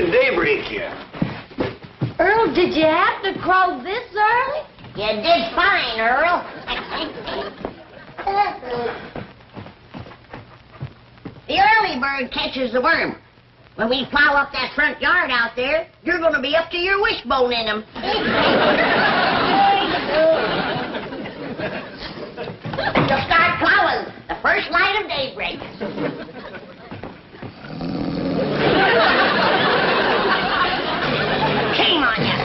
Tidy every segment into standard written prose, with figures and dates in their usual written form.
even daybreak yet. Earl, did you have to crow this early? You did fine, Earl. The early bird catches the worm. When we plow up that front yard out there, you're going to be up to your wishbone in them. You'll start plowing the first light of daybreak. Shame on you.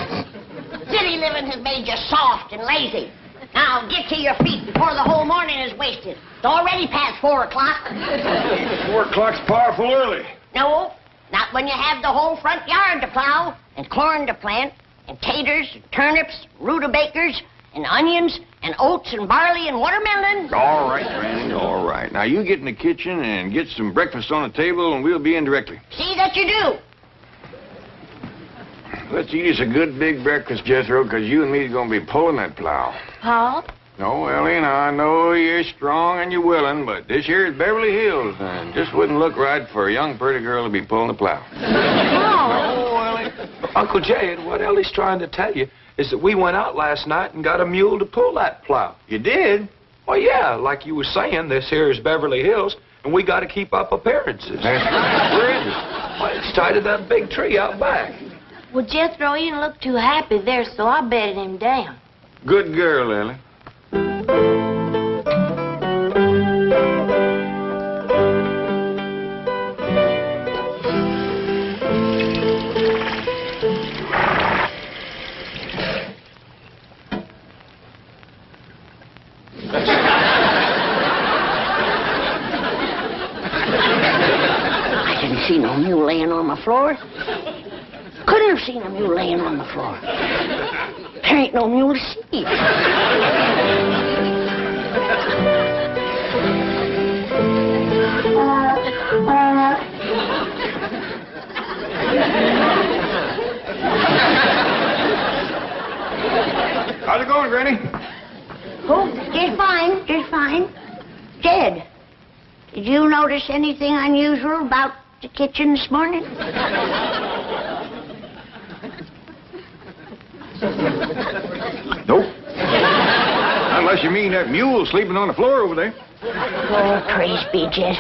City living has made you soft and lazy. Now get to your feet before the whole morning is wasted. It's already past 4 o'clock. 4 o'clock's powerful early. No, not when you have the whole front yard to plow, and corn to plant, and taters, and turnips, rutabagas, and onions, and oats, and barley, and watermelon. All right, Granny, all right. Now, you get in the kitchen and get some breakfast on the table, and we'll be in directly. See that you do. Let's eat us a good big breakfast, Jethro, because you and me are going to be pulling that plow. Pa? No, Ellie, now, I know you're strong and you're willing, but this here is Beverly Hills, and just wouldn't look right for a young, pretty girl to be pulling the plow. No, Ellie. Uncle Jed, what Ellie's trying to tell you is that we went out last night and got a mule to pull that plow. You did? Well, yeah, like you were saying, this here is Beverly Hills, and we got to keep up appearances. That's right. Where is it? Well, it's tied to that big tree out back. well, Jethro, he didn't look too happy there, so I bedded him down. Good girl, Ellie. I didn't see no mule laying on the floor. Couldn't have seen a mule laying on the floor. There ain't no mule to see. How's it going, Granny? Oh, just fine, just fine. Jed, did you notice anything unusual about the kitchen this morning? Nope. Unless you mean that mule sleeping on the floor over there. Oh, praise be, Jed.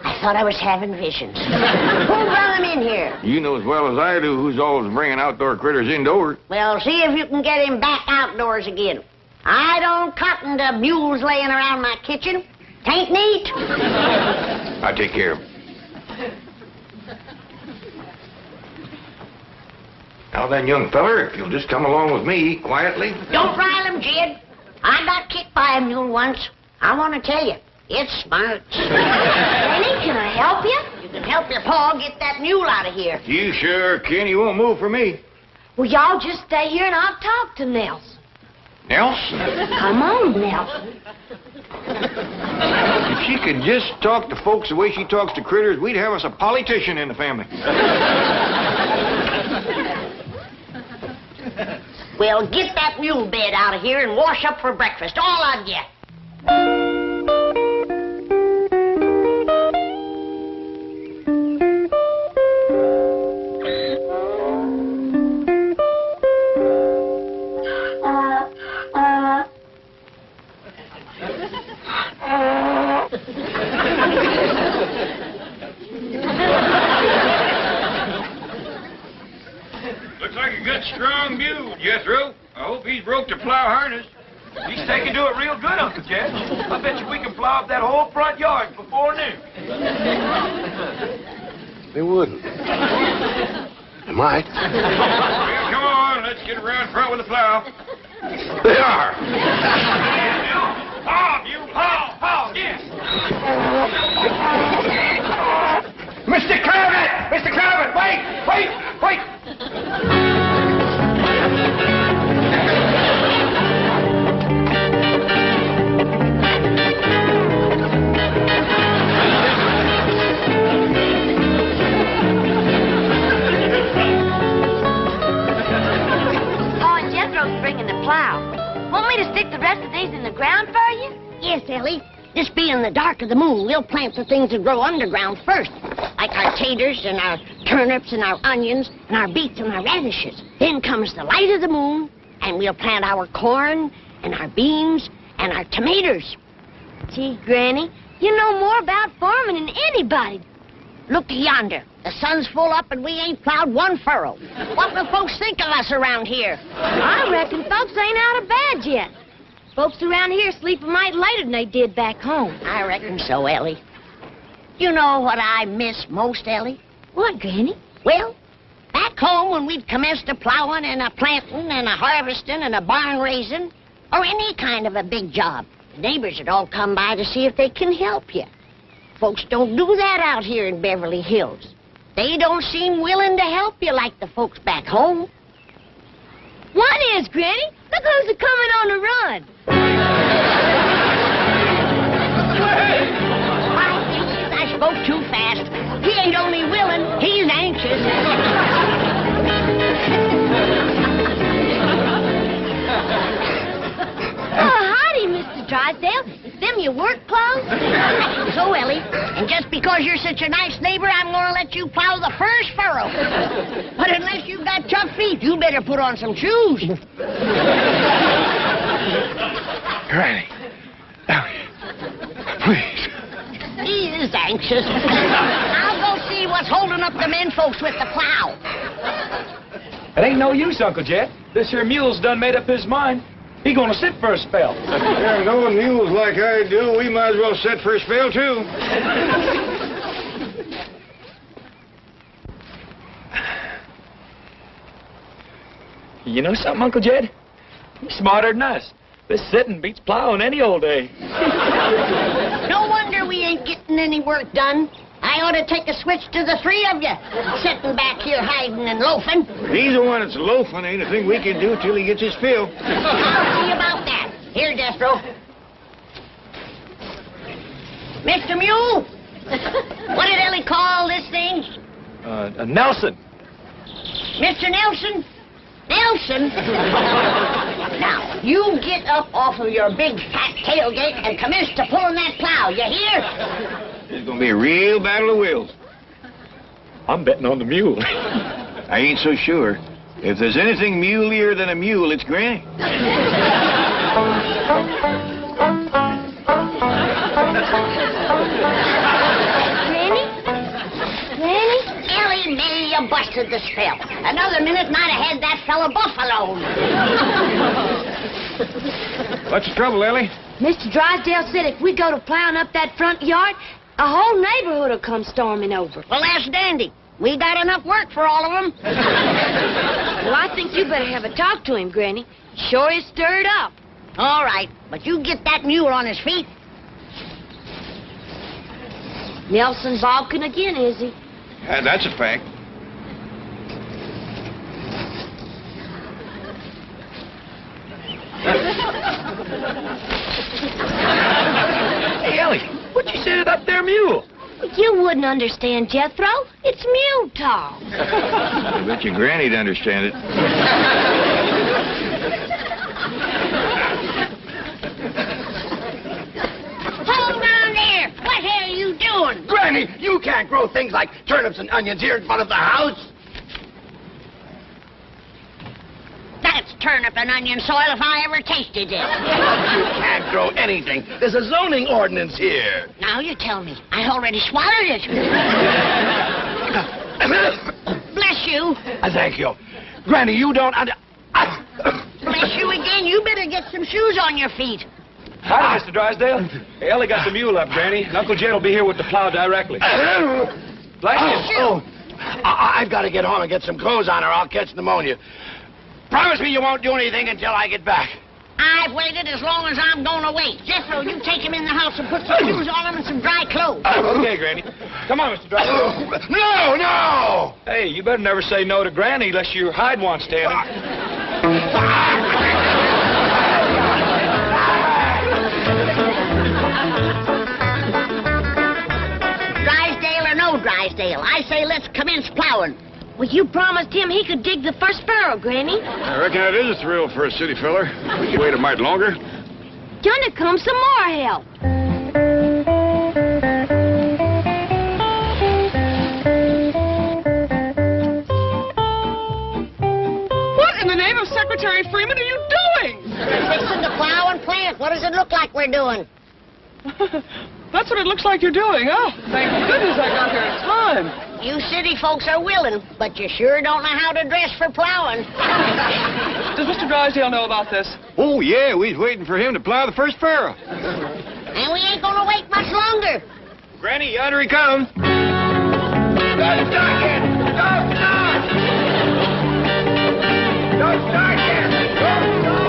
I thought I was having visions. Who brought him in here? You know as well as I do who's always bringing outdoor critters indoors. Well, see if you can get him back outdoors again. I don't cotton to mules laying around my kitchen. Tain't neat. I take care of him. Now then, young feller, if you'll just come along with me quietly. Don't rile him, Jed. I got kicked by a mule once. I want to tell you, it smarts. Granny, can I help you? You can help your pa get that mule out of here. You sure can. He won't move for me. Well, y'all just stay here and I'll talk to Nelson. Nelson? Come on, Nelson. If she could just talk to folks the way she talks to critters, we'd have us a politician in the family. Well, get that mule bed out of here and wash up for breakfast. All of you. Looks like a good, strong mule, Jethro. I hope he's broke the plow harness. He's taking to it real good, Uncle Jed. I bet you we can plow up that whole front yard before noon. They wouldn't. They might. Well, come on, let's get around front with the plow. They are. Paw, you paw, yes. Mr. Cravat! Mr. Cravat, wait! Pa and Jethro's bringing the plow. Want me to stick the rest of these in the ground for you? Yes, Ellie. This being the dark of the moon, we'll plant the things that grow underground first. like our taters and our turnips and our onions and our beets and our radishes. Then comes the light of the moon, and we'll plant our corn and our beans and our tomatoes. Gee, Granny, you know more about farming than anybody. Look yonder. The sun's full up and we ain't plowed one furrow. What will folks think of us around here? I reckon folks ain't out of bed yet. Folks around here sleep a mite later than they did back home. I reckon so, Ellie. You know what I miss most, Ellie? What, Granny? Well, back home when we'd commenced a plowing and a planting and a harvesting and a barn raising, or any kind of a big job, the neighbors would all come by to see if they can help you. Folks don't do that out here in Beverly Hills. They don't seem willing to help you like the folks back home. What is, Granny? Look who's coming on the run. I spoke too fast. He ain't only willing, he's anxious. Oh, howdy, Mr. Drysdale. Is them your work clothes? So, Ellie, and just because you're such a nice neighbor, I'm going to let you plow the first furrow. But unless you've got tough feet, you better put on some shoes. Granny. Ellie. Please. He is anxious. I'll go see what's holding up the men folks with the plow. It ain't no use, Uncle Jed. This here mule's done made up his mind. He gonna sit for a spell. Yeah, knowing mules like I do, we might as well sit for a spell, too. You know something, Uncle Jed? He's smarter than us. This sitting beats plowing any old day. No wonder we ain't getting any work done. I ought to take a switch to the three of you, sitting back here hiding and loafing. He's the one that's loafing. Ain't a thing we can do till he gets his fill. I'll see about that. Here, Destro. Mr. Mule, what did Ellie call this thing? Nelson. Mr. Nelson? Nelson? Now, you get up off of your big fat tailgate and commence to pulling that plow, you hear? It's gonna be a real battle of wills. I'm betting on the mule. I ain't so sure. If there's anything mulier than a mule, it's Granny. Granny? Granny? Ellie Mae, you busted the spell. Another minute and I'd have had that fella buffaloed. What's the trouble, Ellie? Mr. Drysdale said if we go to plowing up that front yard, a whole neighborhood will come storming over. Well, that's dandy. We got enough work for all of them. Well, I think you better have a talk to him, Granny. Sure is stirred up. All right, but you get that mule on his feet. Nelson balking again, is he? That's a fact. Hey, Ellie, what you say to that there mule? You wouldn't understand, Jethro. It's mule talk. I bet your Granny'd understand it. Hold on there. What are you doing? Granny, you can't grow things like turnips and onions here in front of the house. That's turnip and onion soil if I ever tasted it. You can't grow anything. There's a zoning ordinance here. Now you tell me. I already swallowed it. Bless you. Thank you. Granny, you don't Bless you again. You better get some shoes on your feet. Hi, Mr. Drysdale. Hey, Ellie got the mule up, Granny. And Uncle Jed will be here with the plow directly. Bless you. I've got to get home and get some clothes on or I'll catch pneumonia. Promise me you won't do anything until I get back. I've waited as long as I'm going to wait. Jethro, you take him in the house and put some shoes on him and some dry clothes. Okay, Granny. Come on, Mr. Drysdale. No, no! Hey, you better never say no to Granny unless your hide wants standing. Drysdale or no Drysdale, I say let's commence plowing. Well, you promised him he could dig the first furrow, Granny. I reckon that is a thrill for a city feller. We can wait a mite longer. Gonna come some more help. we're doing. That's what it looks like you're doing. Oh, thank goodness I got here in time. You city folks are willing, but you sure don't know how to dress for plowing. Does Mr. Drysdale know about this? Oh, yeah, we was waiting for him to plow the first furrow. And we ain't gonna wait much longer. Granny, yonder he comes. Don't start yet! Don't start! Don't start yet! Don't start!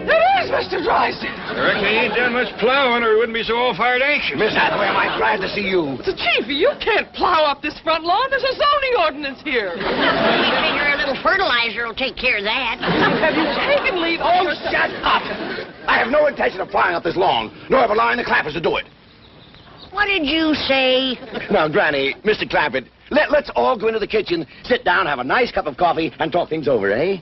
It is Mr. Drysdale. I reckon he ain't done much plowing or he wouldn't be so all-fired anxious. Miss Hathaway, am I glad to see you? So, Chiefy, you can't plow up this front lawn. There's a zoning ordinance here. We figure a little fertilizer will take care of that. Have you taken leave? Oh, shut up! I have no intention of plowing up this lawn, nor have a line of clappers to do it. What did you say? Now, Granny, Mr. Clampett, let's all go into the kitchen, sit down, have a nice cup of coffee, and talk things over, eh?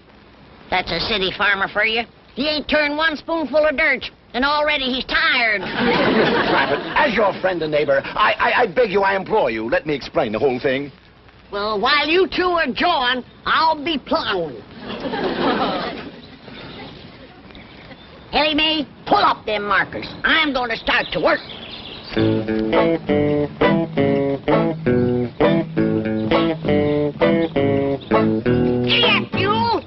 That's a city farmer for you. He ain't turned one spoonful of dirt, and already he's tired. Mr. Clampett, as your friend and neighbor, I beg you, I implore you, let me explain the whole thing. Well, while you two are jawing, I'll be plowing. Ellie Mae, pull up them markers. I'm going to start to work. Gee, mule!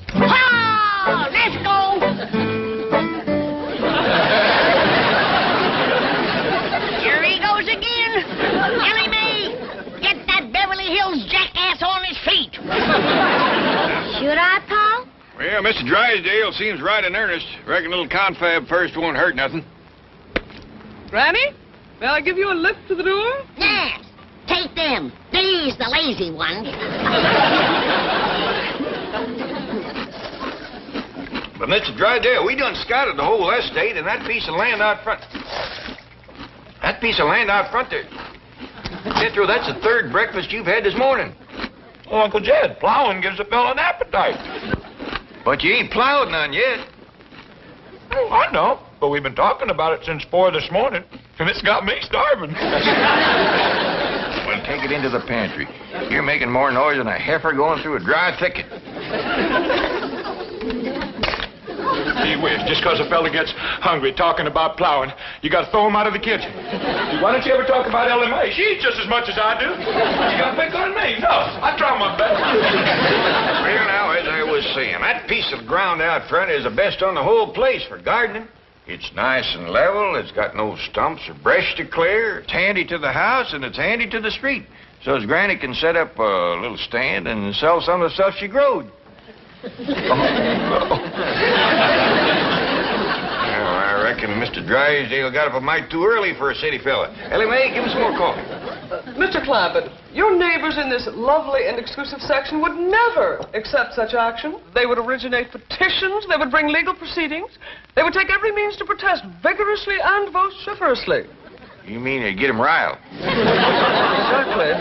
Ha! Let's go! Here he goes again. Ellie Mae, get that Beverly Hills jackass on his feet. Should I, Pa? Well, Mr. Drysdale seems right in earnest. Reckon a little confab first won't hurt nothing. Granny, may I give you a lift to the door? Yes, take them. These the lazy ones. But, Mr. Drysdale, we done scouted the whole estate and that piece of land out front. That piece of land out front there. Jethro, that's the third breakfast you've had this morning. Well, Uncle Jed, plowing gives a fellow an appetite. But you ain't plowed none yet. Oh, I know, but we've been talking about it since 4 this morning, and it's got me starving. Well, take it into the pantry. You're making more noise than a heifer going through a dry thicket. Gee whiz, just because a fella gets hungry talking about plowing, you got to throw him out of the kitchen. Why don't you ever talk about Ellie Mae? She eats just as much as I do. You got to pick on me. No, I try my best. Well, now, as I was saying, that piece of ground out front is the best on the whole place for gardening. It's nice and level. It's got no stumps or brush to clear. It's handy to the house, and it's handy to the street. So as Granny can set up a little stand and sell some of the stuff she growed. Well, I reckon Mr. Drysdale got up a mite too early for a city fella. Ellie Mae, give him some more coffee. Mr. Clampett, your neighbors in this lovely and exclusive section would never accept such action. They would originate petitions. They would bring legal proceedings. They would take every means to protest vigorously and vociferously. You mean to get him riled? Exactly.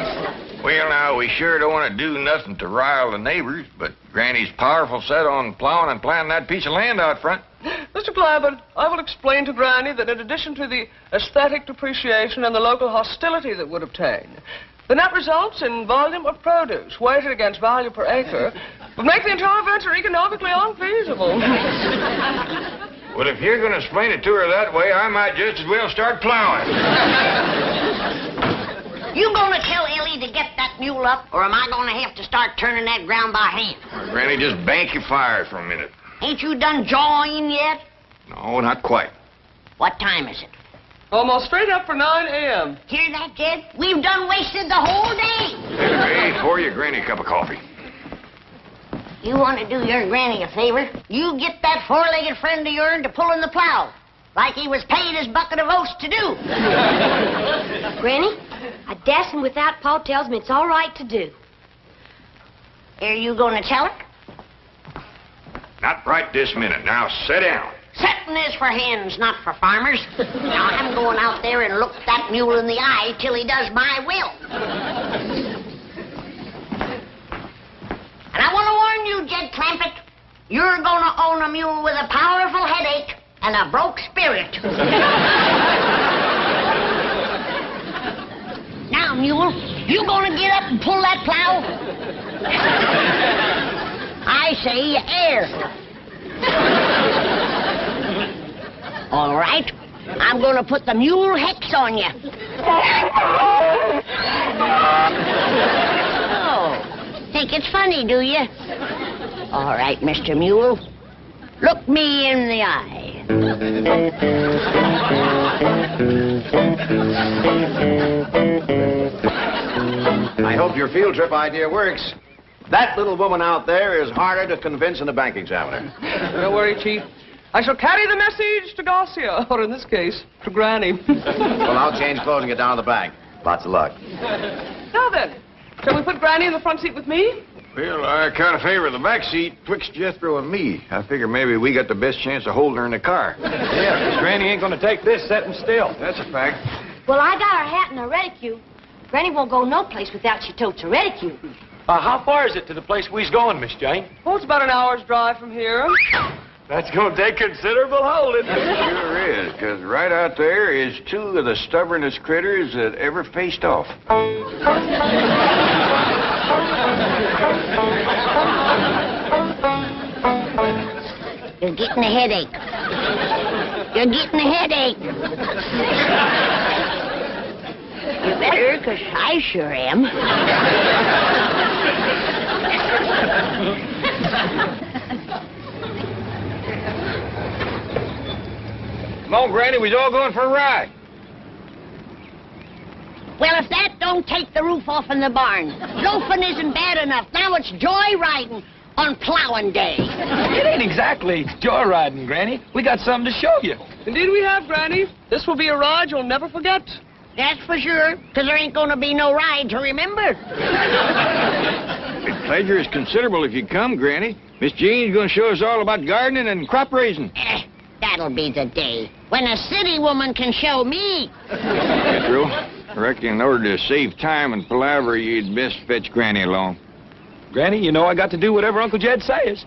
Well, now, we sure don't want to do nothing to rile the neighbors, but Granny's powerful set on plowing and planting that piece of land out front. Mr. Clampett, I will explain to Granny that in addition to the aesthetic depreciation and the local hostility that would obtain, the net results in volume of produce, weighted against value per acre, would make the entire venture economically unfeasible. Well, if you're going to explain it to her that way, I might just as well start plowing. You gonna tell Ellie to get that mule up, or am I gonna have to start turning that ground by hand? Well, Granny, just bank your fire for a minute. Ain't you done jawing yet? No, not quite. What time is it? Almost straight up for 9 a.m. Hear that, Jed? We've done wasted the whole day. Hey, pour your Granny a cup of coffee. You want to do your granny a favor? You get that four-legged friend of yours to pull in the plow, like he was paid his bucket of oats to do. Granny, I dasn't without Pa tells me it's all right to do. Are you going to tell her? Not right this minute. Now, sit down. Setting is for hens, not for farmers. Now, I'm going out there and look that mule in the eye till he does my will. And I want to warn you, Jed Clampett, you're going to own a mule with a powerful headache and a broke spirit. Now, mule, you going to get up and pull that plow? I say air. All right. I'm going to put the mule hex on you. Oh, think it's funny, do you? All right, Mr. Mule. Look me in the eye. I hope your field trip idea works. That little woman out there is harder to convince than a bank examiner. Don't worry, Chief. I shall carry the message to Garcia, or in this case, to Granny. Well, I'll change clothes and get down to the bank. Lots of luck. Now then, shall we put Granny in the front seat with me? Well, I kind of favor the back seat twixt Jethro and me. I figure maybe we got the best chance of holding her in the car. Yeah, Granny ain't gonna take this sitting still. That's a fact. Well, I got her hat and her reticule. Granny won't go no place without she totes her reticule. How far is it to the place we's going, Miss Jane? Oh, it's about an hour's drive from here. That's gonna take considerable holding. It sure is, because right out there is two of the stubbornest critters that ever faced off. You're getting a headache. You're getting a headache. You better, because I sure am. Come on, Granny, we's all going for a ride. Well, if that don't take the roof off in the barn, loafing isn't bad enough. Now it's joyriding on plowing day. It ain't exactly joyriding, Granny. We got something to show you. Indeed we have, Granny. This will be a ride you'll never forget. That's for sure, because there ain't going to be no ride to remember. The pleasure is considerable if you come, Granny. Miss Jean's going to show us all about gardening and crop raising. That'll be the day when a city woman can show me. Jethro, I reckon in order to save time and palaver, you'd best fetch Granny along. Granny, you know I got to do whatever Uncle Jed says.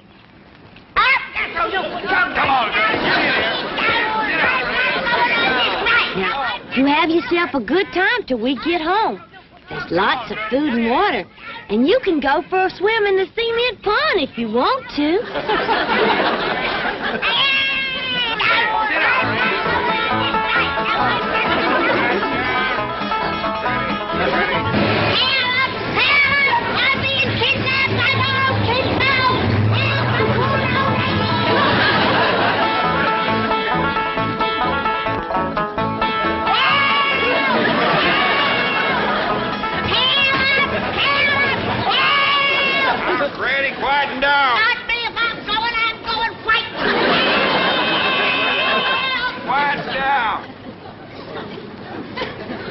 Come on, You have yourself a good time till we get home. There's lots of food and water, and you can go for a swim in the cement pond if you want to. Granny, quieten down. Not me. If I'm going fight. Quiet down.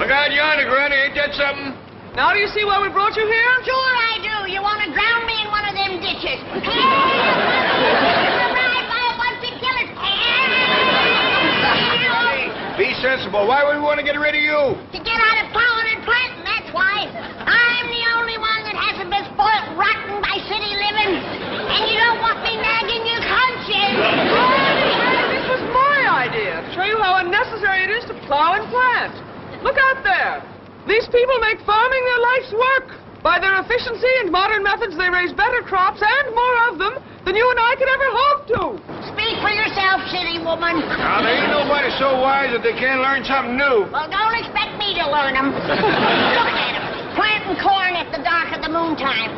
Look out yonder, Granny. Ain't that something? Now do you see why we brought you here? Sure I do. You want to drown me in one of them ditches. Surprised by a bunch of killers. Be sensible. Why would we want to get rid of you? To get out of plowing and planting, that's why. I'm the only one that hasn't been spoiled rotten by city living. And you don't want me nagging your conscience. This was my idea, to show you how unnecessary it is to plow and plant. Look out there. These people make farming their life's work. By their efficiency and modern methods, they raise better crops and more of them than you and I could ever hope to. Speak for yourself, city woman. Now, there ain't nobody so wise that they can't learn something new. Well, don't expect me to learn them. Look at them, planting corn at the dark of the moon time.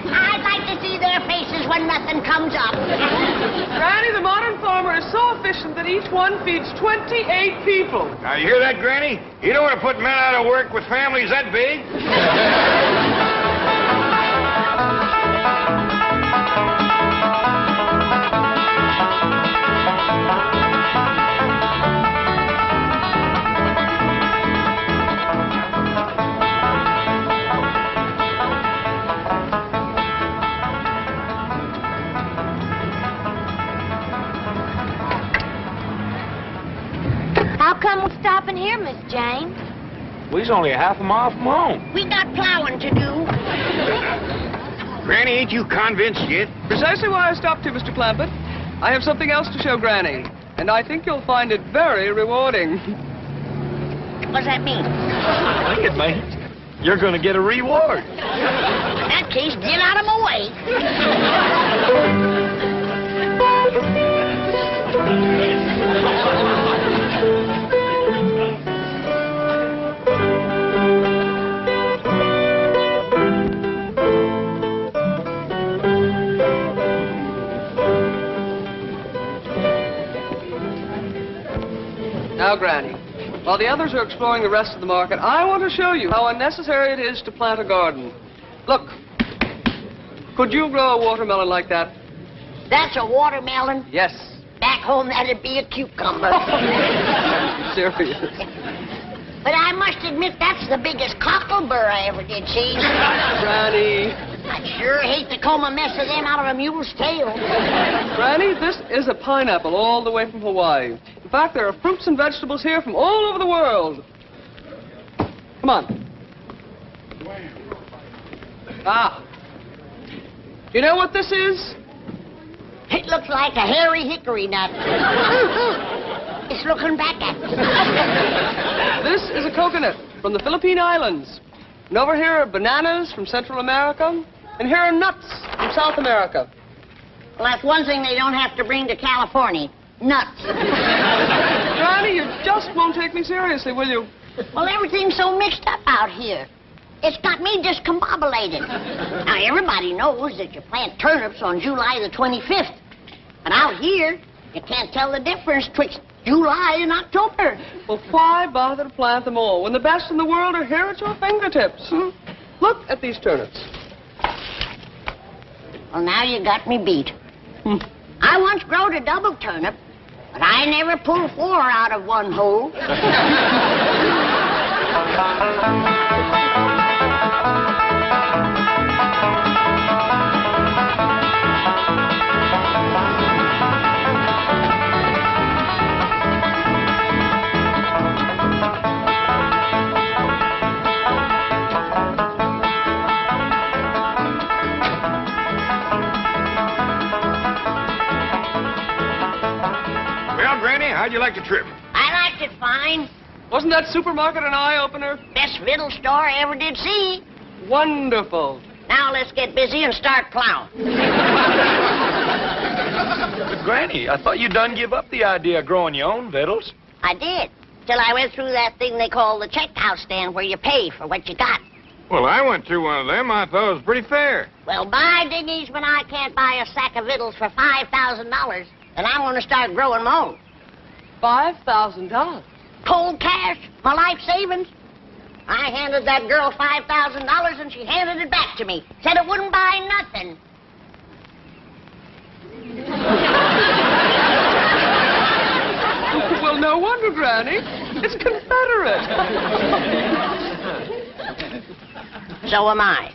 I'd like to see their faces when nothing comes up. Granny, the modern farmer is so efficient that each one feeds 28 people. Now, you hear that, Granny? You don't want to put men out of work with families that big. How come we're stopping here, Miss Jane? We's only a half a mile from home. We got plowing to do. Granny, ain't you convinced yet? Precisely why I stopped you, Mr. Clampett. I have something else to show Granny, and I think you'll find it very rewarding. What's that mean? I think it may. You're going to get a reward. In that case, get out of my way. Now, Granny, while the others are exploring the rest of the market, I want to show you how unnecessary it is to plant a garden. Look, could you grow a watermelon like that? That's a watermelon. Yes. Back home, that'd be a cucumber. Serious. But I must admit, that's the biggest cockleburr I ever did see. Granny. I'd sure hate to comb a mess of them out of a mule's tail. Granny, this is a pineapple all the way from Hawaii. In fact, there are fruits and vegetables here from all over the world. Come on. Ah. You know what this is? It looks like a hairy hickory nut. It's looking back at me. This is a coconut from the Philippine Islands. And over here are bananas from Central America. And here are nuts from South America. Well, that's one thing they don't have to bring to California. Nuts. Granny, you just won't take me seriously, will you? Well, everything's so mixed up out here. It's got me discombobulated. Now, everybody knows that you plant turnips on July the 25th. But out here, you can't tell the difference betwixt July and October. Well, why bother to plant them all when the best in the world are here at your fingertips? Look at these turnips. Well, now you got me beat. I once growed a double turnip, but I never pulled 4 out of one hole. How'd you like the trip? I liked it fine. Wasn't that supermarket an eye-opener? Best victual store I ever did see. Wonderful. Now let's get busy and start plowing. But, Granny, I thought you done give up the idea of growing your own victuals. I did, till I went through that thing they call the checkout stand where you pay for what you got. Well, I went through one of them. I thought it was pretty fair. Well, by dingies, when I can't buy a sack of victuals for $5,000, then I'm going to start growing my own. $5,000? Cold cash, my life savings. I handed that girl $5,000 and she handed it back to me. Said it wouldn't buy nothing. Well, no wonder, Granny. It's Confederate. So am I.